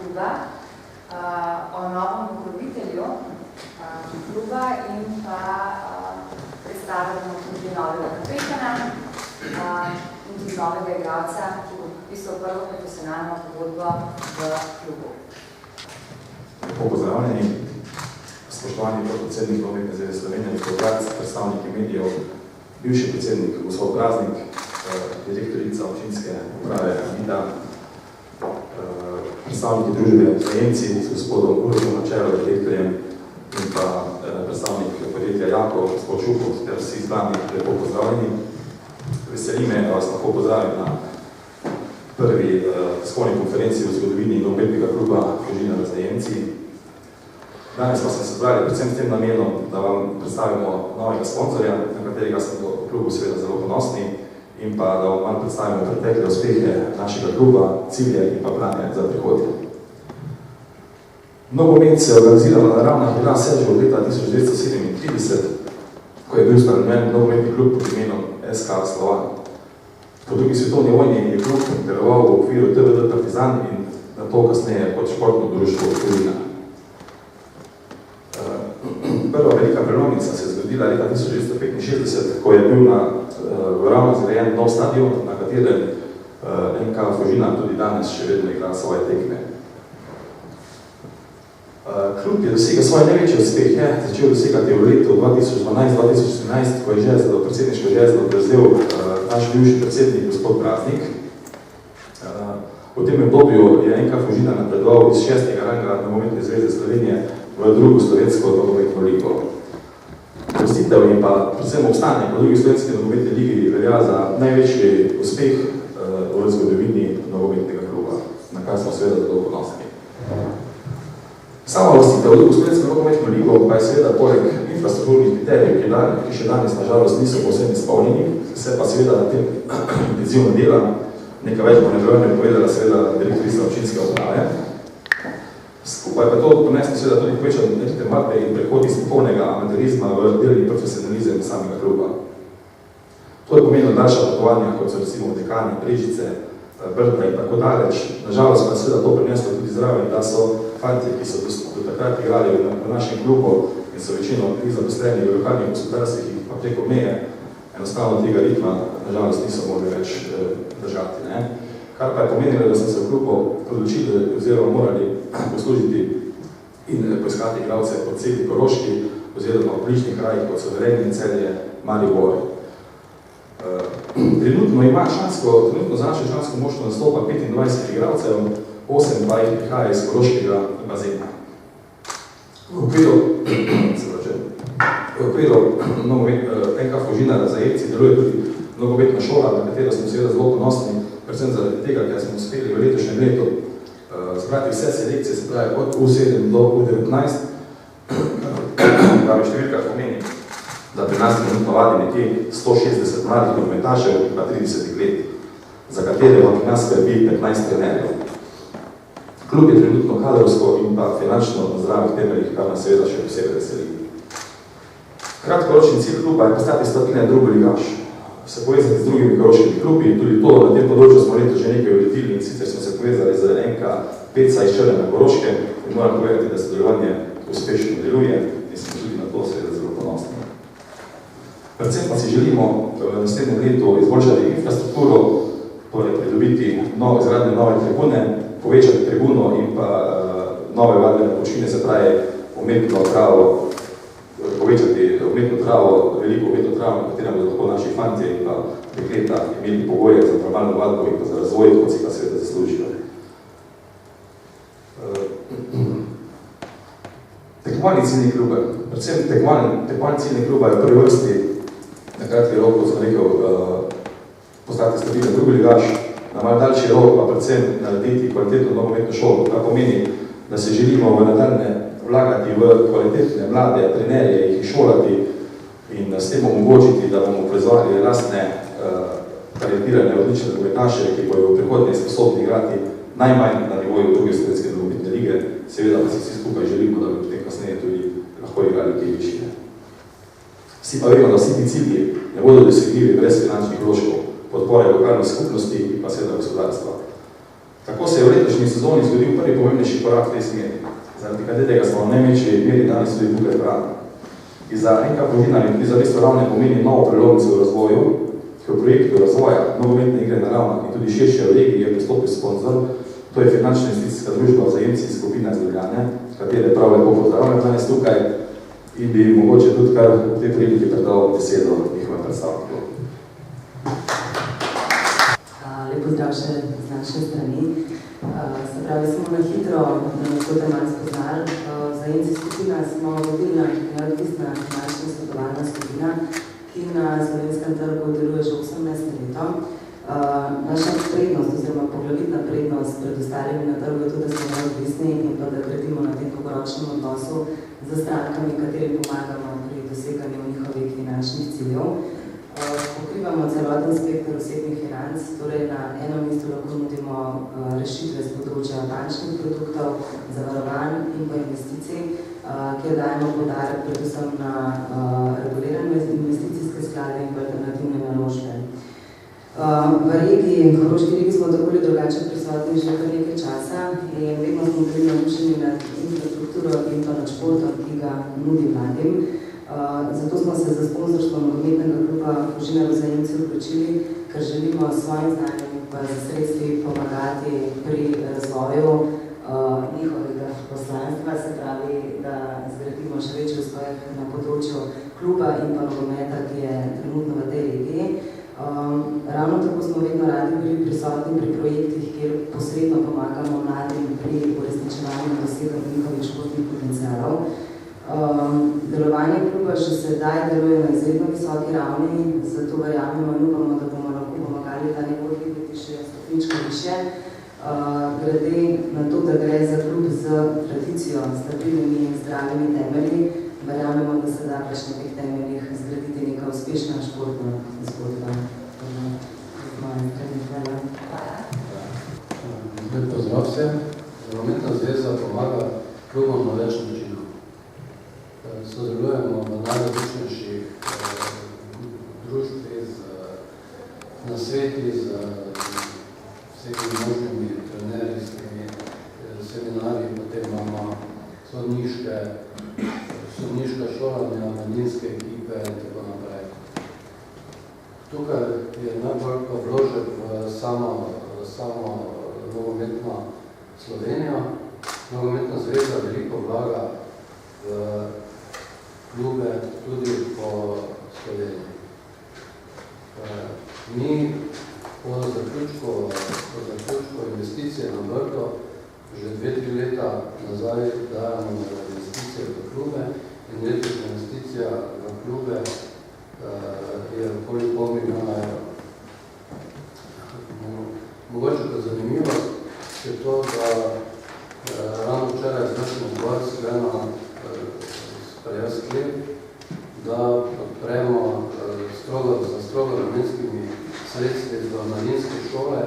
kluba, o novem pokrovitelju kluba in pa predstavljamo tudi novega kapetana in tudi novega igralca, ki bo podpisal prvo profesionalno pogodbo v klubu. Lepo pozdravljeni, spoštovani podpredsednik Nogometne zveze Slovenije, predstavniki medijev, bivši predsednik gospod Praznik, direktorica občinske uprave Vida, predstavniki družbe Zajemci s gospodom Urožom Načelo, direktorjem in pa predstavnik podjetja Jako, gospod Šupov, ter vsi zbrani lepo pozdravljeni. Veseli me, da vas lahko pozdravim na prvi tiskovni konferenci v zgodovini nogometnega kluba Fužina v Zajemci. Danes pa smo se zbrali predvsem s tem namenom, da vam predstavimo novega sponzorja, na katerega smo v klubu seveda zelo ponosni, in pa da vam predstavimo pretekle uspehe našega kluba, cilje in pa plane za prihodnje. Nogomet se je organizirala na Ravnah in vse že od leta 1937, ko je bil ustanovljen nogometni klub pod imenom SK Slovan. Po drugi svetovni vojni je klub deloval v okviru TVD Partizan in na to kasneje kot športno društvo Fužina. Prva velika prelomnica se je zgodila leta 1965, ko je bil v Ravnah zgrajen nov stadion, na katerem NK Fužina tudi danes še vedno igra svoje tekme. Klub je dosegel svoje največje uspehe, začel dosegati v letu 2012-2013, ko je predsedniško žezlo prevzel naš bivši predsednik gospod Praznik. V tem obdobju je NK Fužina napredoval iz 6. ranga Nogometne zveze Slovenije v drugo slovensko nogometno ligo. Uvrstitev in pa predvsem obstanek v drugi slovenski nogometni ligi velja za največji uspeh v zgodovini nogometnega kluba, na kar smo seveda zelo ponosni. Sama uvrstitev v drugo slovensko nogometno ligo pa je seveda poleg infrastrukturnih kriterijev, ki še danes nažalost niso povsem izpolnjeni, se pa seveda na tem intenzivno dela, nekaj več bo nevrljeno povedala seveda direktorica občinske uprave. Skupaj pa to poneslo seveda tudi povečan ritem vadbe in prehod iz popolnega amaterizma v delni profesionalizem samega kluba. To je pomenilo daljša potovanja, kot so recimo Dekani, Brežice, Brda in tako daleč. Nažalost pa seveda to prineslo tudi zraven, da so fanti, ki so do takrat igrali v našem klubu in so večino bili zaposleni v lokalnih gospodarstvih in pa preko meje, enostavno tega ritma nažalost niso mogli več držati. Kar pa je pomenilo, da smo se v klubu odločili oziroma morali poslužiti in poiskati igralce po celi Koroški oziroma v bližnjih krajih, kot so Velenje, Celje, Maribor. Trenutno za našo člansko moštvo nastopa 25 igralcev, 8 pa jih prihaja iz Koroškega bazena. V okviru NK Fužina v Zajemci deluje tudi nogometna šola, na katero smo seveda zelo ponosni, predvsem zaradi tega, ker smo uspeli v letošnjem letu zbrati vse selekcije, se pravi od U7 do U19, kar številka pomeni, da pri nas trenutno vadi nekje 160 mladih nogometašev in pa 30 let, za katere pa pri nas skrbi 15 trenerjev. Klub je trenutno kadrovsko in pa finančno na zdravih temeljih, kar nas seveda še posebej veseli. Kratkoročni cilj kluba je postati stabilen drugoligaš, se povezati z drugimi koroškimi klubi in tudi to na tem področju smo leto že nekaj uredili in sicer smo se povezali z NK Peca iz Črne na Koroške in moram povedati, da sodelovanje uspešno deluje in smo tudi na to seveda zelo ponosni. Predvsem pa si želimo v naslednjem letu izboljšati infrastrukturo, torej pridobiti izgradnje nove tribune, povečati tribuno in pa nove vadbene površine, se pravi umetno travo, povečati umetno travo, veliko umetno travo, na katerem bodo lahko naši fantje in pa dekleta imeli pogoje za normalno vadbo in pa za razvoj, kot si pa seveda zaslužijo. Tekmovalni ciljni kluba. Predvsem tekmovalni ciljni kluba je v prvi vrsti na kratki rok, kot sem rekel, postati stabilen drugoligaš, na malo daljši rok pa predvsem narediti kvalitetno nogometno šolo, kar pomeni, da se želimo v nadaljne vlagati v kvalitetne mlade trenerje, jih šolati in s tem omogočiti, da bomo proizvali lastne talentirane odlične nogometaše, ki bodo v prihodnje sposobni igrati najmanj na nivoju druge slovenske nogometne lige, seveda pa si vsi skupaj želimo, da bi potem kasneje tudi lahko igrali kaj višine. Vsi pa vemo, da vsi ti cilji ne bodo dosegljivi brez finančnih vložkov, podpore lokalne skupnosti in pa seveda gospodarstva. Tako se je v letošnji sezoni zgodil prvi pomembnejši korak v tej smeri, zaradi katerega smo v največji meri danes tudi tukaj brani. Iza NK Fužina in tudi zavesto ravne pomeni novo prelomnico v razvoju, ki v projektu razvoja nogometne igre na Ravnah in tudi širše v regiji je pristopil sponsor, to je finančna investicijska družba Vzajemci skupina iz Ljubljane, katere prav lepo pozdravljam danes tukaj in bi mogoče tudi kar v tej priliki predal besedo njihovem predstavniku. Lep pozdrav še z naše strani. Se pravi, smo na hitro, da nas boste malo spoznali. Vzajemci skupina smo vodilna, neodvisna finančna svetovalna skupina, ki na slovenskem trgu deluje že 18 leto. Naša prednost oziroma poglavitna prednost pred ostalimi na trgu je tudi, da smo neodvisni in pa da gradimo na tem dolgoročnem odnosu z strankami, katerim pomagamo pri doseganju njihovih finančnih ciljev. Pokrivamo celoten spektr osebnih financ, torej na enem mestu lahko nudimo rešitve z področja bančnih produktov, zavarovanj in pa investicij, kjer dajemo poudarek predvsem na regulirane investicijske sklade in pa alternativne naložbe. V regiji, v Koroški regiji smo tako ali drugače prisotni že kar nekaj časa in vedno smo bili navdušeni nad infrastrukturo in pa nad športom, ki ga nudi mladim. Zato smo se za sponzorstvo nogometnega kluba Fužina Vzajemci vključili, ker želimo s svojim znanjem pa z sredstvi pomagati pri razvoju njihovega poslanstva, se pravi, da zgradimo še večji uspeh na področju kluba in pa nogometa, ki je trenutno v tej regiji. Ravno tako smo vedno radi bili prisotni pri projektih, kjer posredno pomagamo mladim pri uresničevanju in doseganju njihovih športnih potencialov. Delovanje kluba še sedaj deluje na izredno visoki ravni, zato verjamemo in upamo, da bomo lahko pomagali ta nivo dvigati še stopničko više. Glede na to, da gre za klub z tradicijo, stabilnimi in zdravimi temelji, verjamemo, da se da pač na teh temeljih zgraditi neka uspešna športna zgodba. Pozdrav vsem. Nogometna zveza pomaga klubom na več načinov. Sodelujemo v najrazličnejših družbi, na sveti, z vsemi možnimi trenerskimi seminarji, potem imamo sodniška šolanja, mladinske ekipe in tako naprej. Tukaj je najbolj pa vložek v samo nogometno Slovenijo. Nogometna zveza veliko vlaga v klube tudi po Sloveniji. Mi po zaključku investicije na Brdo že 2-3 leta nazaj dajamo investicije v klube in letošnja investicija v klube je okoli $5 milijona evrov. Mogoče kot zanimivost je to, da ravno včeraj z našim odbor sprejel sklep, da podpremo za strogo namenskimi sredstvi za mladinske šole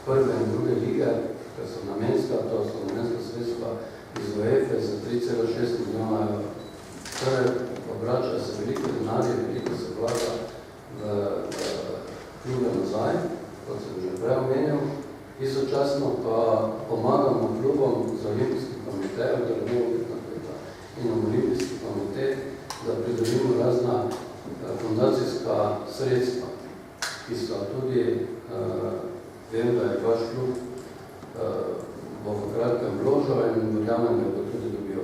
prve in druge lige, ker so namenska, to so namenska sredstva iz UEFA za 3,6 milijona evrov. Torej, obrača se veliko denarja, veliko se vlaga v klube nazaj, kot sem že prej omenil, istočasno pa pomagamo klubom za olimpijski komite, in olimpijski komite, da pridobimo razna fundacijska sredstva, ki so tudi, vem, da je vaš klub bo v kratkem vložil in verjamem, da bo tudi dobil.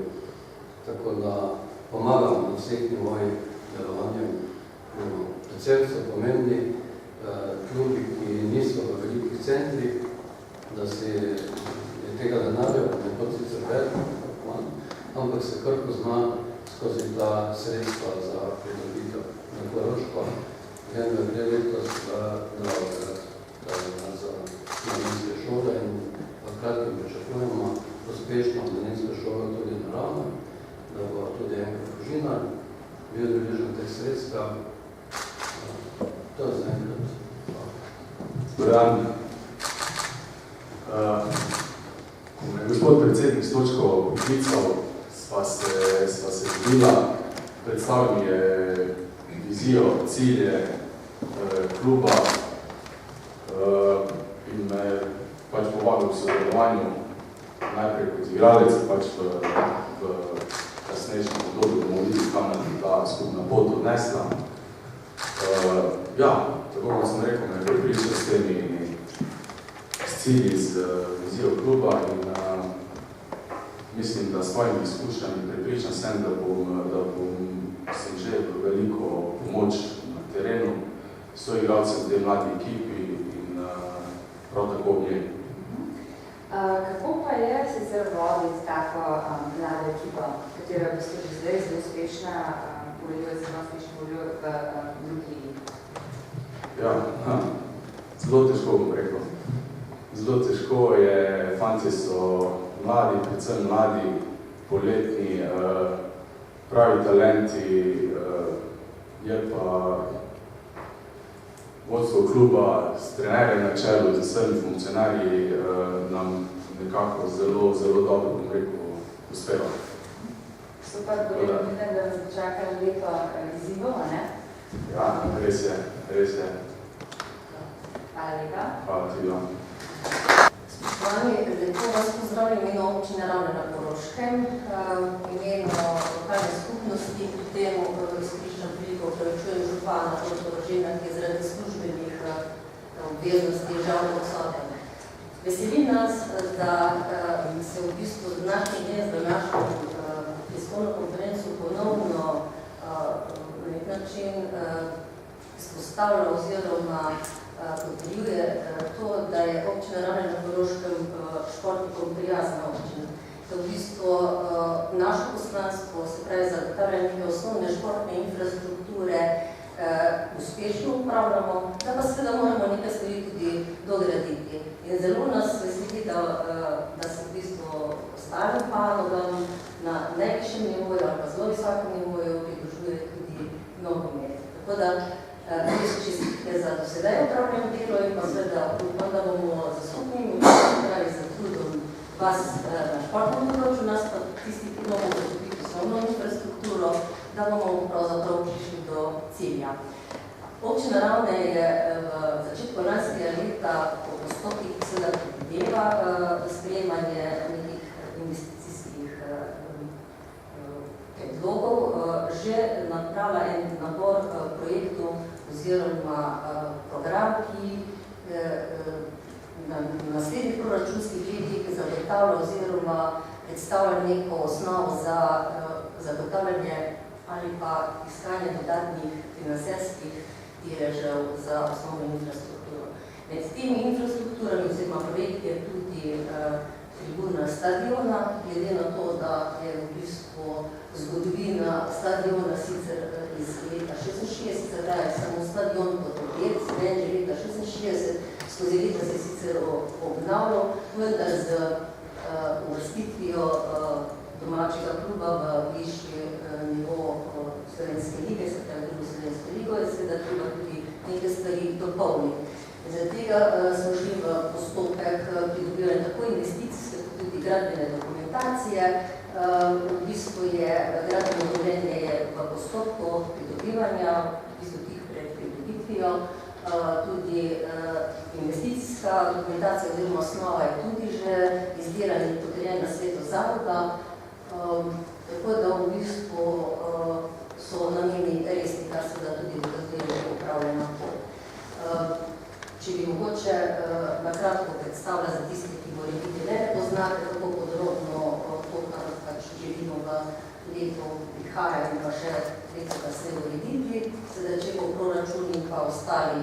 Tako da pomagamo na vseh nivojih delovanja klubov. Predvsem so pomembni klubi, ki niso v velikih centrih, da se je tega denarja, ne pot sicer več, ampak se kar pozna skozi ta sredstva za pridobitev. Na Koroško, vem, da gre letos za mladinske šole in v kratkem pričakujemo uspešno mladinske šole tudi na Ravnah, da bo tudi NK Fužina bil deležen teh sredstev. To je zaenkrat. Bojan, ko me je gospod predsednik s točko poklical, sva se dobila, predstavil mi je vizijo, cilje kluba in me pač povabil k sodelovanju, najprej kot igralec, pač v kasnejšem obdobju bomo videli, kam nam ta skupna pot odnesla. Ja, tako kot sem rekel, me pripričal s temi cilji z vizijo kluba in mislim, da s svojimi izkušnjami pripričan sem, da sem že veliko pomoč na terenu, soigralcem v tej mladi ekipi in prav tako v njej. Kako pa je sicer voditi tako mlado ekipo, katera bi ste že zdaj zelo uspešna, voljo v drugi ligi? Ja, zelo težko bom rekel. Zelo težko je, fantje so mladi, predvsem mladi, poletni, pravi talenti, je pa vodstvo kluba s trenerjem na čelu, z vsemi funkcionarji nam nekako zelo, zelo dobro, bom rekel, uspeva. Super, govorim, da nas čaka leto izzivov, ne? Ja, res je, res je. Hvala lepa. Hvala tudi vam. Spoštovani, lepo vas pozdravljam imeno občine Ravne na Koroškem, imeno lokalne skupnosti, pri temu izkoriščam priliko upravičujem župana Tomaža Rožina, ki je zaradi službenih obveznosti žal odsoten. Veseli nas, da se v bistvu današnji dne z današnjo tiskovno konferenco ponovno na nek način izpostavlja oziroma potrjuje to, da je občina Ravne na Koroškem športnikom prijazna občina. Da v bistvu naše poslanstvo, se pravi zagotavljanje neke osnovne športne infrastrukture, uspešno upravljamo, da pa seveda moramo nekaj stvari tudi dograditi. In zelo nas veseli, da se v bistvu ostalim panogam na najvišjem nivoju ali pa zelo visokem nivoju pridružuje tudi nogomet. Tako da res čestitke za dosedaj upravljeno delo in pa seveda upam, da bomo za skupnimi upravljali za trudom vas na športnem področju, nas pa tisti, ki bomo zagotoviti osnovno infrastrukturo, da bomo pravzaprav prišli do cilja. Občina Ravne je v začetku lanskega leta po postopkih, ki seveda predvideva sprejemanje nekih investicijskih predlogov, že napravila en nabor projektov oziroma program, ki na naslednjih proračunskih letih zagotavlja oziroma predstavlja neko osnovo za zagotavljanje ali pa iskanje dodatnih financerskih deležev za osnovno infrastrukturo. Med temi infrastrukturami oziroma projekti je tudi tribuna stadiona, glede na to, da je v bistvu zgodovina stadiona sicer iz leta 66, zdaj je samo stadion kot objekt, že leta 66, skozi leta se je sicer obnavljal, vendar z uvrstitvijo domačega kluba v višji nivo Slovenske lige, se pravi drugo Slovensko ligo, je seveda treba tudi nekaj stvari dopolniti. Zaradi tega smo šli v postopek pridobivanja tako investicijske, kot tudi gradbene dokumentacije. V bistvu je gradbeno dovoljenje v postopku pridobivanja, v bistvu tih pred pridobitvijo. Tudi investicijska dokumentacija oziroma osnova je tudi že izdelana in potrjena na svetu zavoda. Tako da v bistvu so nameni resni, kar se da tudi dokazuje upravljena pot. Če bi mogoče nakratko predstavila za tiste, ki morebiti ne poznate, kako podrobno to, kar pač želimo v letu prihaja in pa še leto kasneje urediti, sedaj če bo proračun in pa ostali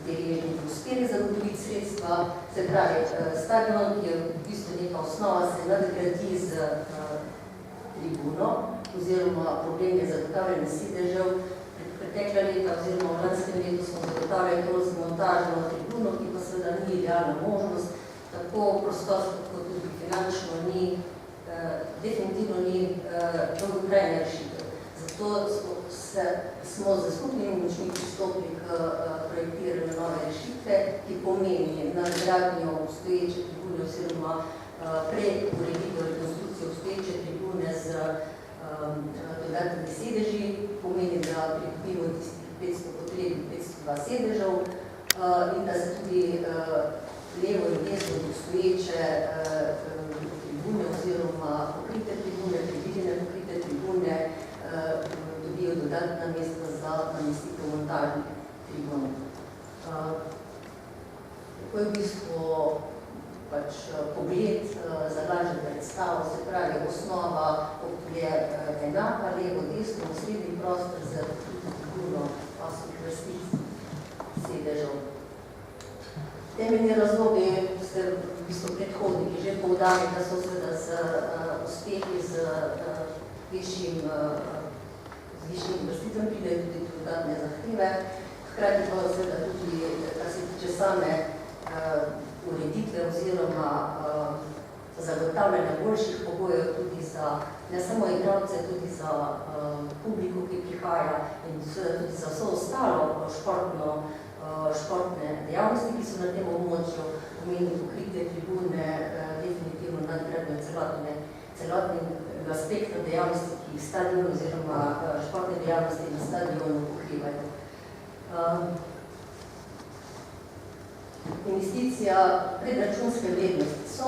deležniki uspeli zagotoviti sredstva, se pravi stadion, ki je v bistvu neka osnova, se nadgradi z tribuno oziroma problem je zagotavljanje sedežev. Pretekla leta oziroma v lanskem letu smo zagotavljali to z montažno tribuno, ki pa seveda ni idealna možnost, tako prostorsko kot tudi finančno ni, definitivno ni dolgotrajna rešitev. Zato smo za skupnimi močmi pristopili k projektiranju nove rešitve, ki pomeni nadgradnjo obstoječe tribune oziroma preureditev rekonstrukcije obstoječe tribune z dodatnimi sedeži, pomeni, da pridobimo tistih 500 potrebnih 502 sedežev in da se tudi levo in desno obstoječe tribune oziroma pokrite tribune, predvidene pokrite tribune, dobijo dodatna mesta za namestitev montažnih tribun. To je v bistvu pač pogled za lažjo predstavo, se pravi osnova je enaka, levo, desno, srednji prostor z tribuno pasovih vrstic sedežev. Temeljni razlogi ste v bistvu predhodniki že poudarili, da so seveda z uspehi z višjim vrsticam pridejo tudi dodatne zahteve. Hkrati pa seveda tudi, kar se tiče same ureditve oziroma zagotavljanja boljših pogojev tudi za ne samo igralce, tudi za publiko, ki prihaja in seveda tudi za vso ostalo športne dejavnosti, ki so na tem območju, pomeni pokrite tribune, definitivno nadgradnjo celotnega spektra dejavnosti, ki jih stadion oziroma športne dejavnosti na stadionu pokrivajo. Investicija predračunske vrednosti so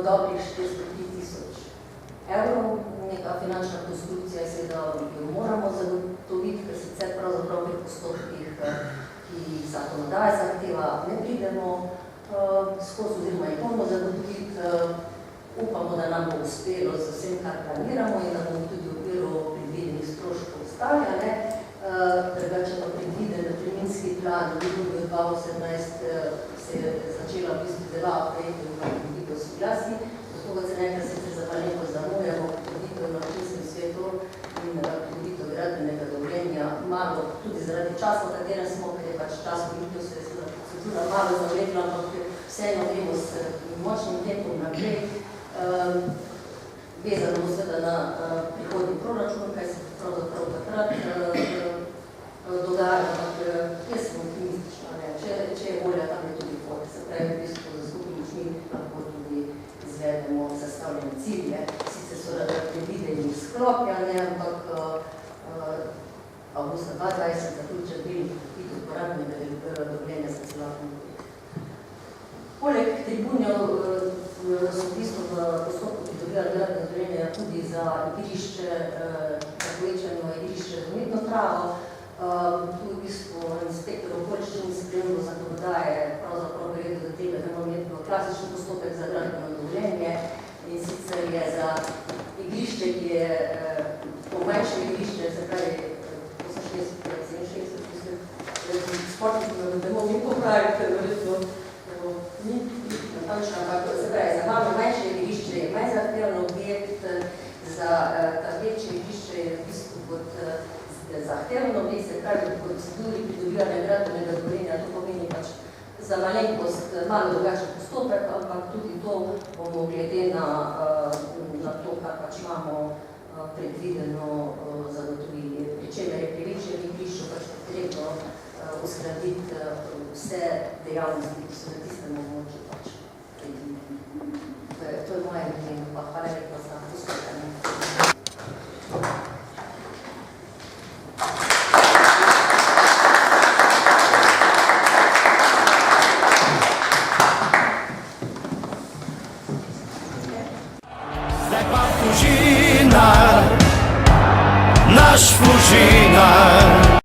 dobrih 403.000 evrov. Neka finančna konstrukcija je seveda, ki jo moramo zagotoviti, ker sicer pravzaprav pri postopkih, ki zakonodaja zahteva, ne pridemo skozi oziroma jih moramo zagotoviti. Upamo, da nam bo uspelo z vsem, kar planiramo in da bomo tudi v okviru predvidenih stroškov ostali. Drugače pa predviden terminski plan v juliju 2018 se je začela v bistvu delava projektov in predviditev soglasij. Zato kot se nekaj sicer za malenko zamujamo predviditev na občinskem svetu in predviditev gradbenega dovoljenja, malo tudi zaradi časa, v katerem smo, ker je pač čas volitev, se je procedura malo zavredila, ampak vseeno gremo s močnim tempom naprej. Vezano bo seveda na prihodnji proračun, kaj se pravzaprav takrat dogaja, ampak jaz sem optimistična, če je volja, tam je tudi pot. Se pravi, v bistvu za skupni močmi lahko tudi izvedemo zastavljene cilje. Sicer so predvideni sklopljane, ampak avgusta 2020 zaključen bil tudi uporabnega dovoljenja za celotno. Poleg tribunjev so v bistvu v postopku pridobila gradbenega dovoljenja tudi za igrišče, povečano igrišče z umetno travo. Tu v bistvu inspektor okoliščin spremljal zakonodaje, pravzaprav gre do tega, da imamo imeti klasični postopek za gradbeno dovoljenje in sicer je za igrišče, ki je manjše igrišče, se pravi 68, športniki me bomo mi popraviti, ker verjetno ni natančno, ampak se pravi, za malo manjše igrišče je manj zahteven objekt, za ta večje igrišče je v bistvu kot zahtevno objekt, se pravi, v proceduri pridobivanja gradbenega dovoljenja, to pomeni pač za malenkost malo drugačen postopek, ampak tudi to bomo glede na to, kar pač imamo predvideno zagotovili. Pri čemer je pri večjem igrišču pač potrebno uskladiti vse dejavnosti, ki so na tistem območju pač predvideni. To je moje mnenje, pa hvala lepa za poslušanje. Naš Fužinar